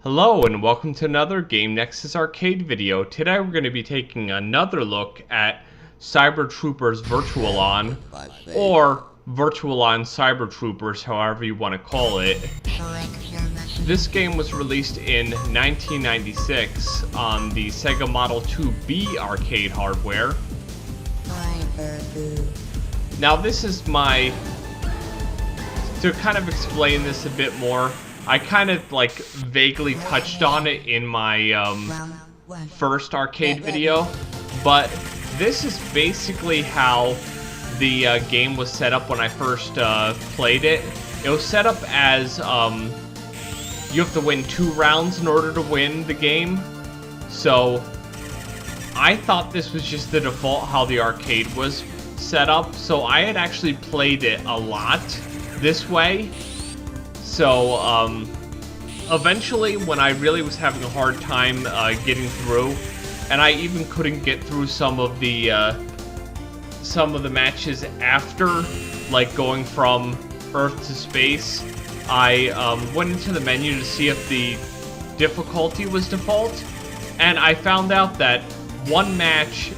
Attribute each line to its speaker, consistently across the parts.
Speaker 1: Hello and welcome to another Game Nexus arcade video. Today we're going to be taking another look at Cyber Troopers Virtual-On, or Virtual-On Cyber Troopers, however you want to call it. This game was released in 1996 on the Sega Model 2B arcade hardware. Now this is to kind of explain this a bit more, I kind of vaguely touched on it in my first arcade video, but this is basically how the game was set up when I first played it. It was set up as you have to win 2 rounds in order to win the game. So I thought this was just the default how the arcade was set up, so I had actually played it a lot this way. So, eventually, when I really was having a hard time getting through, and I even couldn't get through some of the matches after, like going from Earth to space, I went into the menu to see if the difficulty was default, and I found out that 1 match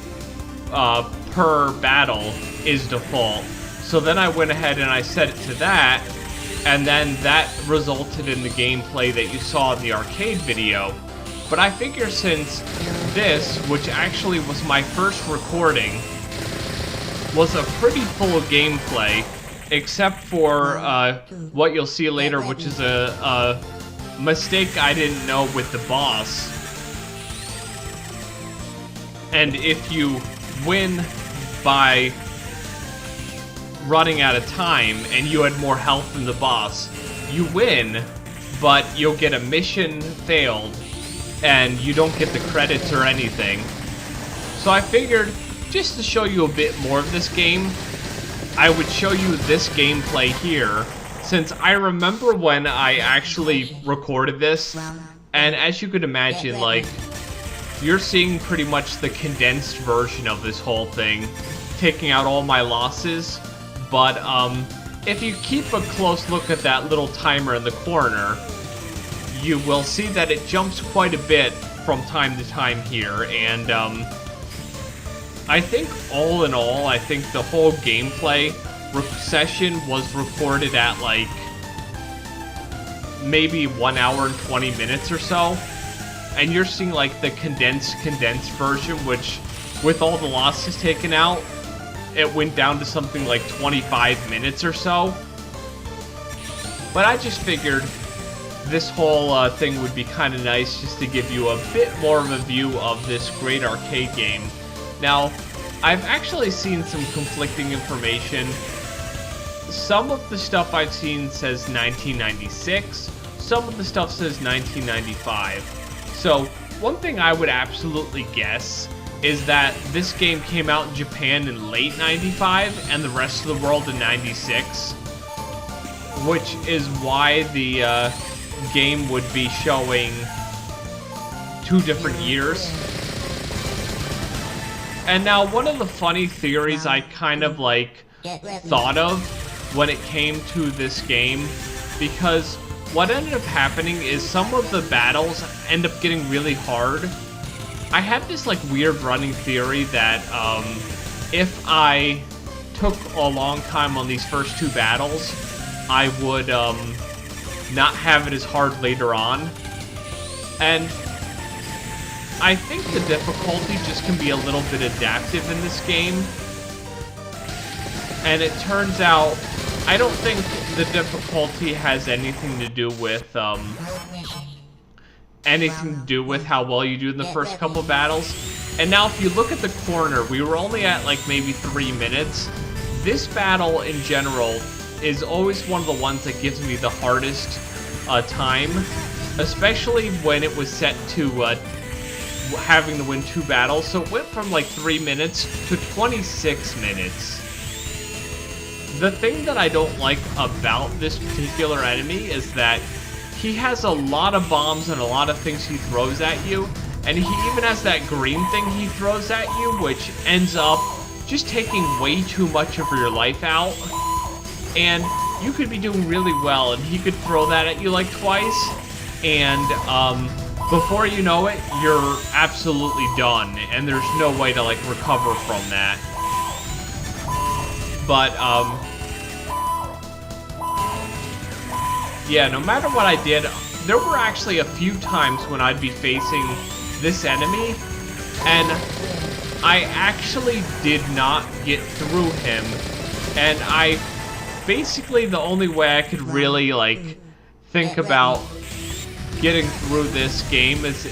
Speaker 1: per battle is default. So then I went ahead and I set it to that, and then that resulted in the gameplay that you saw in the arcade video. But I figure since this, which actually was my first recording, was a pretty full gameplay, except for what you'll see later, which is a mistake I didn't know with the boss. And if you win by running out of time and you had more health than the boss, you win, but you'll get a mission failed and you don't get the credits or anything. So I figured, just to show you a bit more of this game, I would show you this gameplay here, since I remember when I actually recorded this, and as you could imagine, you're seeing pretty much the condensed version of this whole thing, taking out all my losses. But if you keep a close look at that little timer in the corner, you will see that it jumps quite a bit from time to time here. And I think all in all, I think the whole gameplay session was recorded at maybe 1 hour and 20 minutes or so. And you're seeing the condensed version, which with all the losses taken out, it went down to something like 25 minutes or so. But I just figured this whole thing would be kind of nice just to give you a bit more of a view of this great arcade game. Now, I've actually seen some conflicting information. Some of the stuff I've seen says 1996, some of the stuff says 1995. So, one thing I would absolutely guess is that this game came out in Japan in late 95 and the rest of the world in 96, which is why the game would be showing 2 different years. And now one of the funny theories I kind of thought of when it came to this game, because what ended up happening is some of the battles end up getting really hard. I have this weird running theory that if I took a long time on these first 2 battles, I would not have it as hard later on. And I think the difficulty just can be a little bit adaptive in this game. And it turns out, I don't think the difficulty has anything to do with how well you do in the first couple of battles. And now if you look at the corner, we were only at maybe 3 minutes. This battle in general is always one of the ones that gives me the hardest time, especially when it was set to having to win 2 battles. So it went from 3 minutes to 26 minutes. The thing that I don't like about this particular enemy is that he has a lot of bombs and a lot of things he throws at you, and he even has that green thing he throws at you, which ends up just taking way too much of your life out. And you could be doing really well, and he could throw that at you twice, and before you know it, you're absolutely done, and there's no way to like recover from that. But yeah, no matter what I did, there were actually a few times when I'd be facing this enemy, and I actually did not get through him, and basically the only way I could really like think about getting through this game is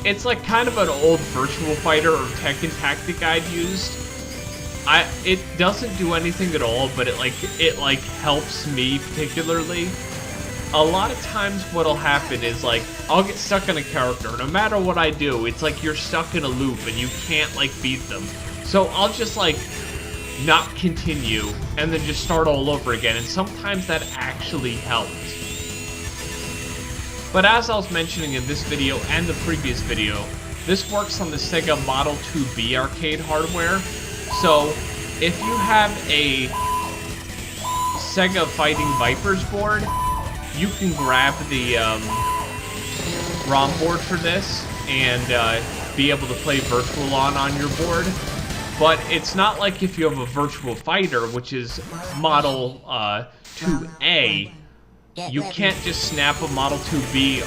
Speaker 1: it's like kind of an old Virtua Fighter or Tekken tactic I'd used. It doesn't do anything at all, but it helps me particularly. A lot of times what'll happen is like I'll get stuck in a character. No matter what I do, it's like you're stuck in a loop and you can't like beat them. So I'll just like not continue and then just start all over again, and sometimes that actually helps. But as I was mentioning in this video and the previous video, this works on the Sega Model 2B arcade hardware. So if you have a Sega Fighting Vipers board, you can grab the ROM board for this and be able to play Virtual on your board. But it's not like if you have a Virtua Fighter, which is Model 2A, you can't just snap a Model 2B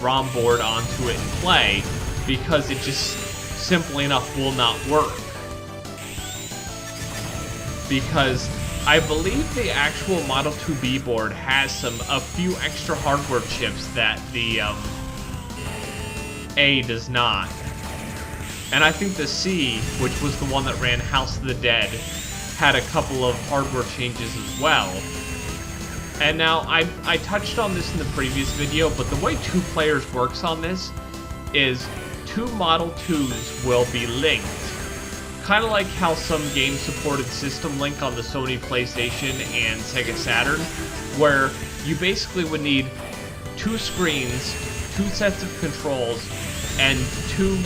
Speaker 1: ROM board onto it and play, because it just simply enough will not work. Because I believe the actual Model 2B board has a few extra hardware chips that the A does not. And I think the C, which was the one that ran House of the Dead, had a couple of hardware changes as well. And now, I touched on this in the previous video, but the way 2 players works on this is 2 Model 2s will be linked. Kind of like how some games supported System Link on the Sony PlayStation and Sega Saturn, where you basically would need 2 screens, 2 sets of controls, and 2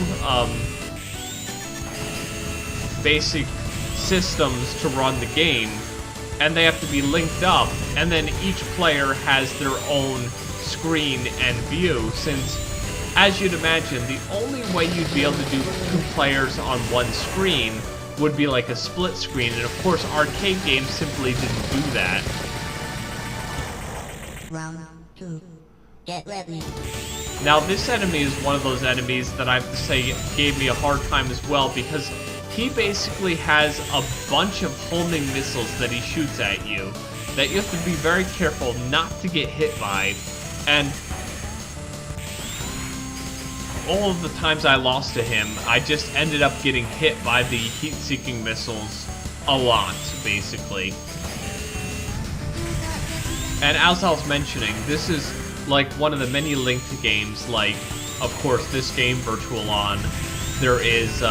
Speaker 1: basic systems to run the game, and they have to be linked up, and then each player has their own screen and view, since, as you'd imagine, the only way you'd be able to do 2 players on one screen would be like a split screen, and of course arcade games simply didn't do that.
Speaker 2: Round 2. Get ready.
Speaker 1: Now this enemy is one of those enemies that I have to say gave me a hard time as well, because he basically has a bunch of homing missiles that he shoots at you that you have to be very careful not to get hit by, and all of the times I lost to him, I just ended up getting hit by the heat-seeking missiles a lot, basically. And as I was mentioning, this is like one of the many linked games, like, of course, this game, Virtual On. There is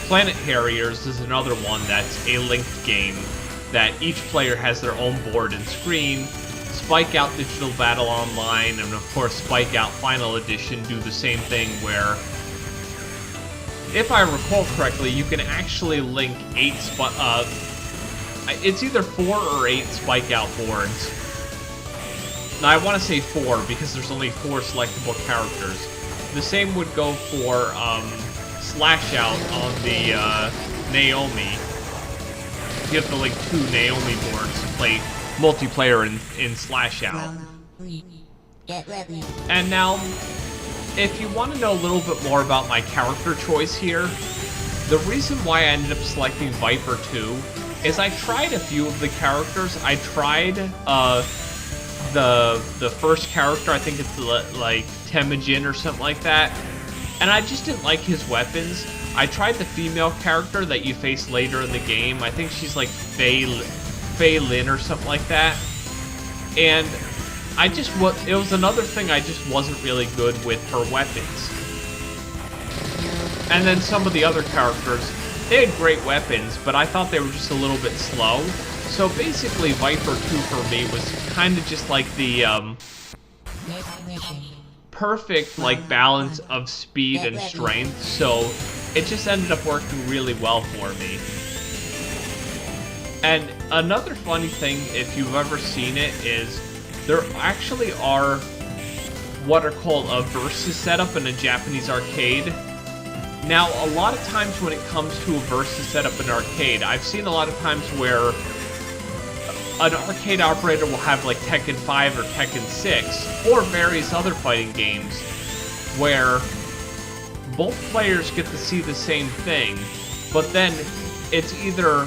Speaker 1: Planet Harriers is another one that's a linked game, that each player has their own board and screen. Spike Out Digital Battle Online, and of course Spike Out Final Edition do the same thing, where, if I recall correctly, you can actually link 8 it's either 4 or 8 Spike Out boards. Now I want to say 4 because there's only 4 selectable characters. The same would go for Slash Out on the Naomi. You have to link 2 Naomi boards to play multiplayer in Slash Out.
Speaker 2: Round 3. Get ready.
Speaker 1: And now, if you want to know a little bit more about my character choice here, the reason why I ended up selecting Viper 2 is I tried a few of the characters. I tried the first character, I think it's like Temujin or something like that, and I just didn't like his weapons. I tried the female character that you face later in the game. I think she's like Fei Lin or something like that. And it was another thing, I just wasn't really good with her weapons. And then some of the other characters, they had great weapons, but I thought they were just a little bit slow. So basically Viper 2 for me was kind of just like the perfect like balance of speed and strength, so it just ended up working really well for me. And another funny thing, if you've ever seen it, is there actually are what are called a versus setup in a Japanese arcade. Now, a lot of times when it comes to a versus setup in an arcade, I've seen a lot of times where an arcade operator will have like Tekken 5 or Tekken 6, or various other fighting games, where both players get to see the same thing, but then it's either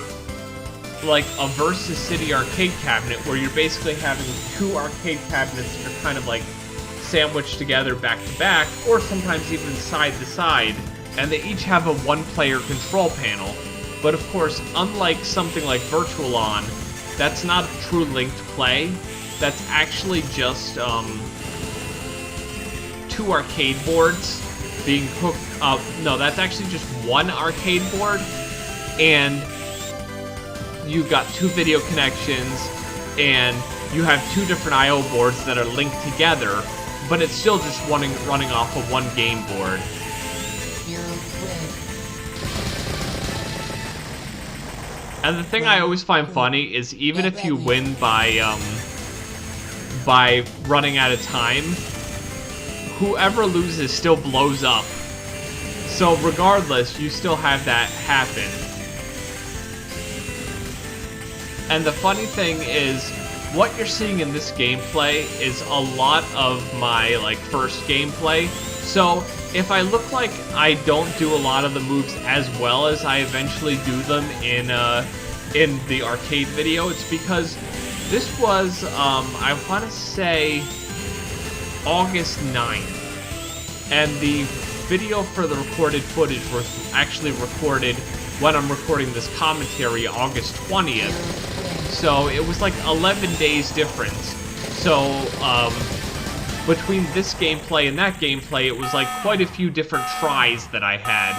Speaker 1: like a versus city arcade cabinet, where you're basically having two arcade cabinets that are kind of like sandwiched together back to back, or sometimes even side to side, and they each have a one-player control panel. But of course, unlike something like Virtual On, that's not a true linked play. That's actually just two arcade boards being hooked up. No, that's actually just one arcade board, and you've got two video connections, and you have two different I/O boards that are linked together, but it's still just running off of one game board. And the thing I always find funny is even if you win by running out of time, whoever loses still blows up. So regardless, you still have that happen. And the funny thing is, what you're seeing in this gameplay is a lot of my like first gameplay. So if I look like I don't do a lot of the moves as well as I eventually do them in the arcade video, it's because this was I want to say August 9th, and the video for the recorded footage was actually recorded when I'm recording this commentary August 20th. So it was like 11 days difference. So between this gameplay and that gameplay, it was like quite a few different tries that I had.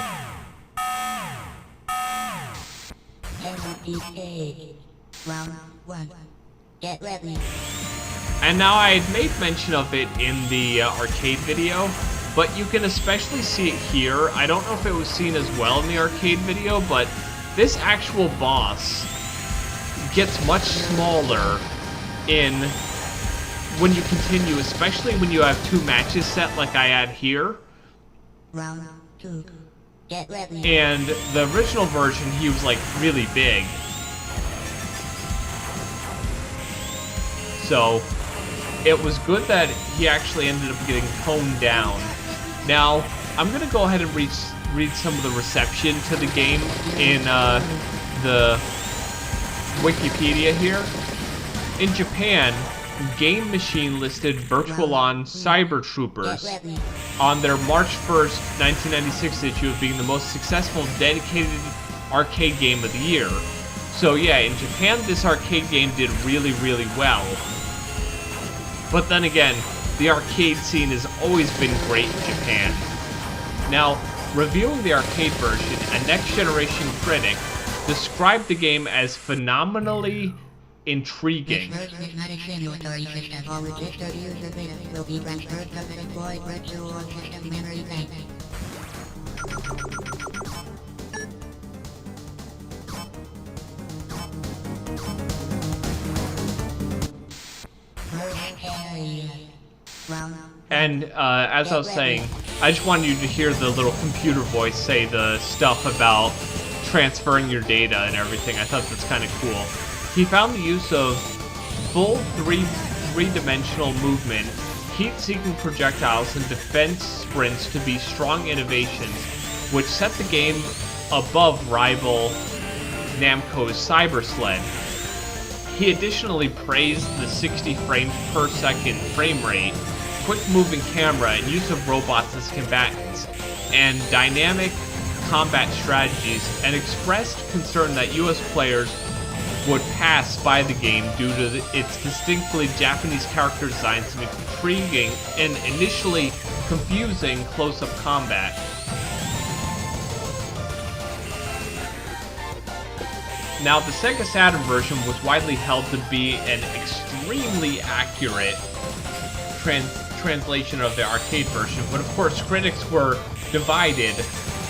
Speaker 2: Round 1. Get ready.
Speaker 1: And now I had made mention of it in the arcade video, but you can especially see it here. I don't know if it was seen as well in the arcade video, but this actual boss gets much smaller when you continue, especially when you have two matches set like I had here.
Speaker 2: Round 2. Get ready.
Speaker 1: And the original version, he was like really big. So it was good that he actually ended up getting toned down. Now, I'm gonna go ahead and read some of the reception to the game in the Wikipedia here. In Japan, Game Machine listed Virtual On Cyber Troopers on their March 1st, 1996 issue of being the most successful dedicated arcade game of the year. So yeah, in Japan this arcade game did really, really well. But then again, the arcade scene has always been great in Japan. Now, reviewing the arcade version, a next-generation critic described the game as phenomenally intriguing.
Speaker 2: This version is not a simulatory system. All registered user data will be transferred to the deployed virtual system memory bank.
Speaker 1: And as I was saying, I just wanted you to hear the little computer voice say the stuff about transferring your data and everything. I thought that's kind of cool. He found the use of full three-dimensional movement, heat-seeking projectiles, and defense sprints to be strong innovations, which set the game above rival Namco's Cyber Sled. He additionally praised the 60 frames per second frame rate, quick-moving camera, and use of robots as combatants, and dynamic combat strategies, and expressed concern that US players would pass by the game due to its distinctly Japanese character designs and intriguing and initially confusing close-up combat. Now, the Sega Saturn version was widely held to be an extremely accurate translation of the arcade version, but of course critics were divided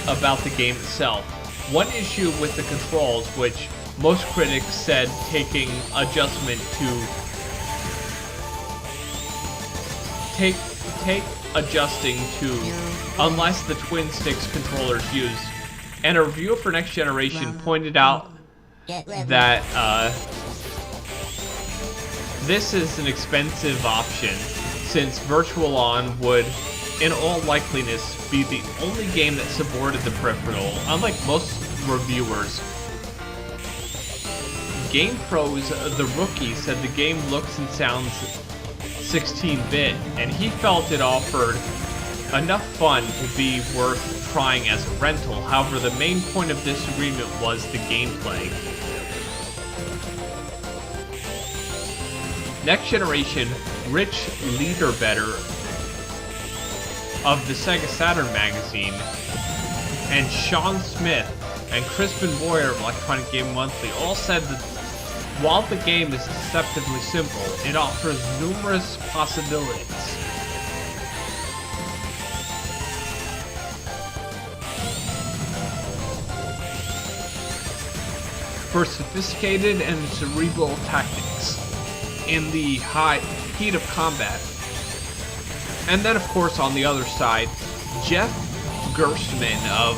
Speaker 1: about the game itself. One issue with the controls, which most critics said taking adjustment to take adjusting to unless the Twin Sticks controller is used. And a reviewer for Next Generation pointed out that this is an expensive option, since Virtual On would, in all likeliness, be the only game that supported the peripheral, unlike most reviewers. GamePro's The Rookie said the game looks and sounds 16-bit, and he felt it offered enough fun to be worth trying as a rental. However, the main point of disagreement was the gameplay. Next Generation, Rich Leaderbetter of the Sega Saturn magazine, and Sean Smith and Crispin Boyer of Electronic Game Monthly all said that while the game is deceptively simple, it offers numerous possibilities. For sophisticated and cerebral tactics in the heat of combat. And then, of course, on the other side, Jeff Gerstmann of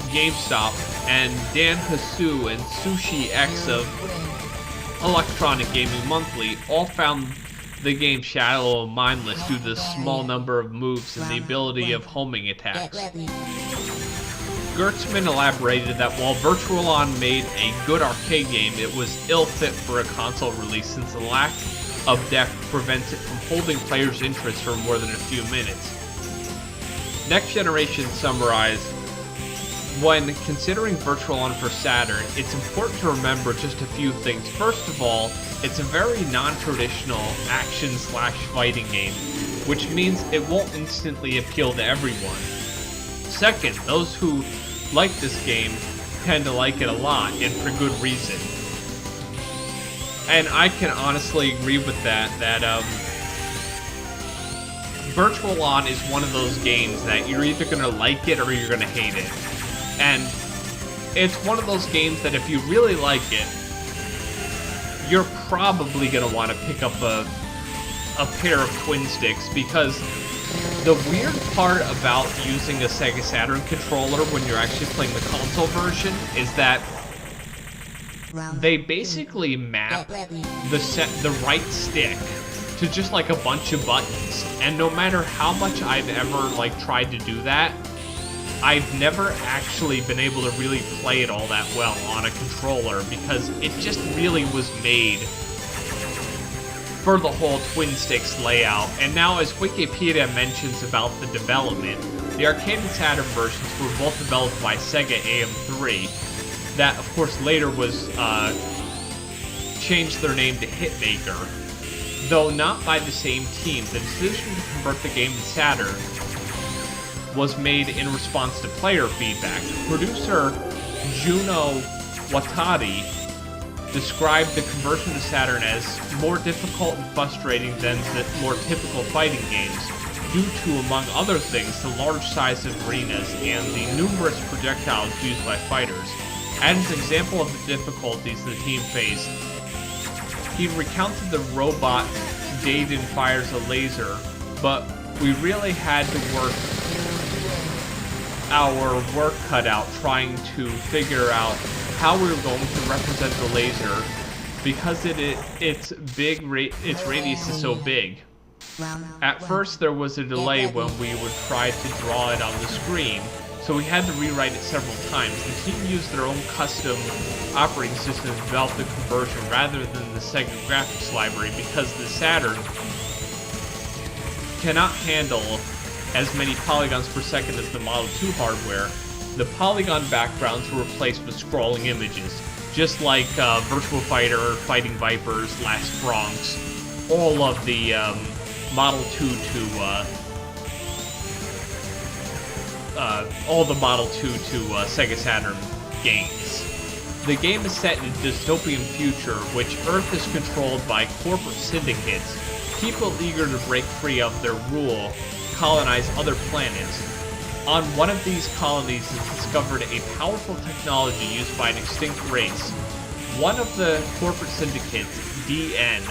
Speaker 1: GameStop and Dan Hasu and Sushi X of Electronic Gaming Monthly all found the game shallow and mindless due to the small number of moves and the ability of homing attacks. Gertzman elaborated that while Virtual On made a good arcade game, it was ill-fit for a console release since the lack of depth prevents it from holding players' interest for more than a few minutes. Next Generation summarized, when considering Virtual On for Saturn, it's important to remember just a few things. First of all, it's a very non-traditional action/fighting game, which means it won't instantly appeal to everyone. Second, those who like this game tend to like it a lot, and for good reason. And I can honestly agree with that Virtual On is one of those games that you're either going to like it or you're going to hate it. And it's one of those games that if you really like it, you're probably going to want to pick up a pair of Twin Sticks, because the weird part about using a Sega Saturn controller when you're actually playing the console version is that they basically map the right stick to just like a bunch of buttons, and no matter how much I've ever tried to do that, I've never actually been able to really play it all that well on a controller, because it just really was made for the whole Twin Sticks layout. And now, as Wikipedia mentions about the development, the arcade and Saturn versions were both developed by Sega AM3, that of course later was changed their name to Hitmaker. Though not by the same team, the decision to convert the game to Saturn was made in response to player feedback. Producer Juno Watari described the conversion to Saturn as more difficult and frustrating than the more typical fighting games, due to, among other things, the large size of arenas and the numerous projectiles used by fighters. As an example of the difficulties the team faced, he recounted the robot Dayton fires a laser, but we really had to work our work cut out trying to figure out how we were going to represent the laser, because its radius is so big. At first there was a delay when we would try to draw it on the screen, so we had to rewrite it several times. The team used their own custom operating system to develop the conversion rather than the Sega graphics library, because the Saturn cannot handle as many polygons per second as the Model 2 hardware. The polygon backgrounds were replaced with scrolling images, just like Virtua Fighter, Fighting Vipers, Last Bronx, all of the Model 2 to Sega Saturn games. The game is set in a dystopian future, which Earth is controlled by corporate syndicates, people eager to break free of their rule, colonize other planets. On one of these colonies is discovered a powerful technology used by an extinct race. One of the corporate syndicates, DN,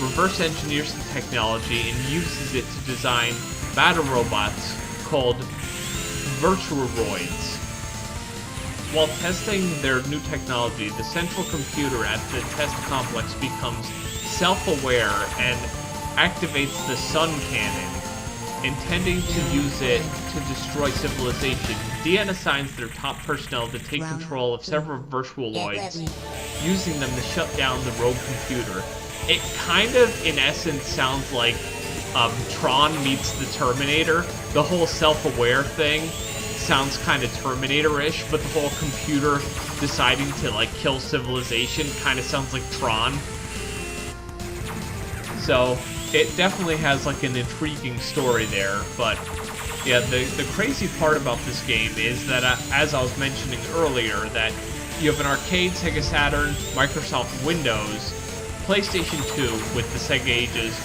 Speaker 1: reverse engineers the technology and uses it to design battle robots called Virtuaroids. While testing their new technology, the central computer at the test complex becomes self-aware and activates the Sun Cannon, intending to use it to destroy civilization. DN assigns their top personnel to take control of several virtualoids, using them to shut down the rogue computer. It kind of, in essence, sounds like Tron meets the Terminator. The whole self-aware thing sounds kind of Terminator-ish, but the whole computer deciding to, like, kill civilization kind of sounds like Tron. So, it definitely has, like, an intriguing story there, but yeah, the crazy part about this game is that, as I was mentioning earlier, that you have an arcade, Sega Saturn, Microsoft Windows, PlayStation 2 with the Sega Ages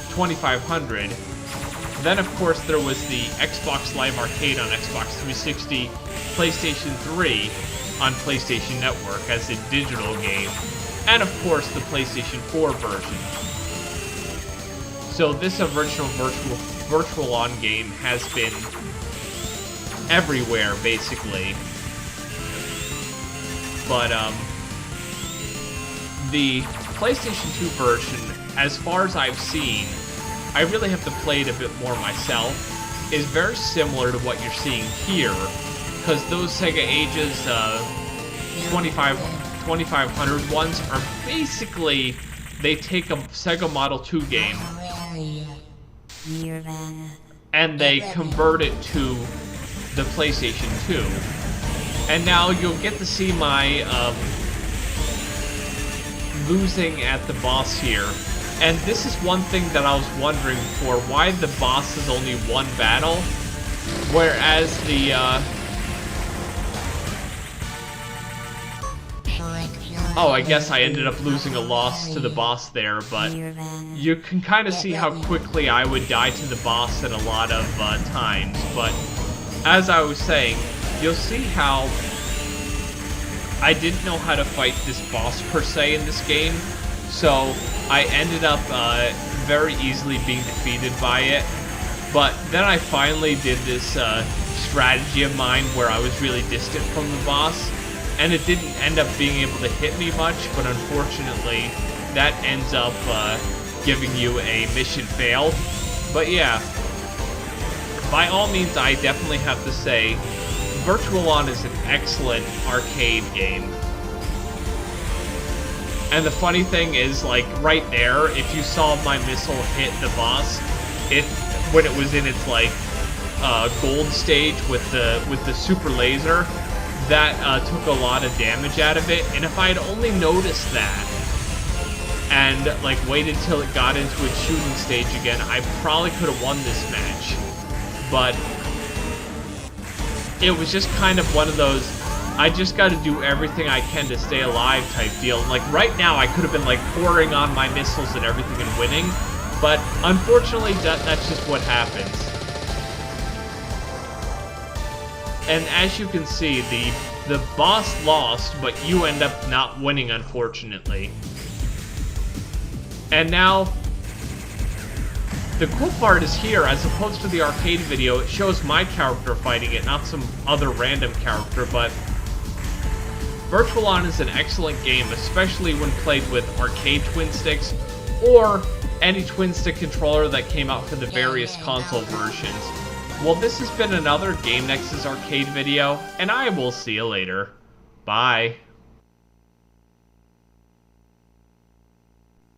Speaker 1: 2500. Then, of course, there was the Xbox Live Arcade on Xbox 360, PlayStation 3 on PlayStation Network as a digital game, and, of course, the PlayStation 4 version. So this original Virtual-On game has been everywhere, basically. But, the PlayStation 2 version, as far as I've seen, I really have to play it a bit more myself, is very similar to what you're seeing here, because those Sega Ages 2500 ones are basically, they take a Sega Model 2 game and they convert it to the PlayStation 2. And now you'll get to see my losing at the boss here. And this is one thing that I was wondering before, why the boss is only one battle, whereas the oh, I guess I ended up losing a loss to the boss there, but you can kind of see how quickly I would die to the boss at a lot of times. But as I was saying, you'll see how I didn't know how to fight this boss per se in this game, so I ended up very easily being defeated by it. But then I finally did this strategy of mine where I was really distant from the boss, and it didn't end up being able to hit me much, but unfortunately that ends up giving you a mission failed. But yeah, by all means, I definitely have to say Virtual-On is an excellent arcade game. And the funny thing is, like, right there, if you saw my missile hit the boss, when it was in its, like, gold stage with the super laser, that took a lot of damage out of it. And if I had only noticed that and, like, waited till it got into its shooting stage again, I probably could have won this match. But it was just kind of one of those, I just got to do everything I can to stay alive type deal. Like, right now, I could have been, like, pouring on my missiles and everything and winning, but unfortunately, that's just what happens. And as you can see, the boss lost, but you end up not winning, unfortunately. And now, the cool part is here, as opposed to the arcade video, it shows my character fighting it, not some other random character, but Virtual-On is an excellent game, especially when played with arcade twin sticks, or any twin stick controller that came out for the various console versions. Well, this has been another Game Nexus arcade video, and I will see you later. Bye.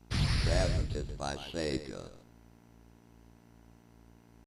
Speaker 3: Patented by Sega.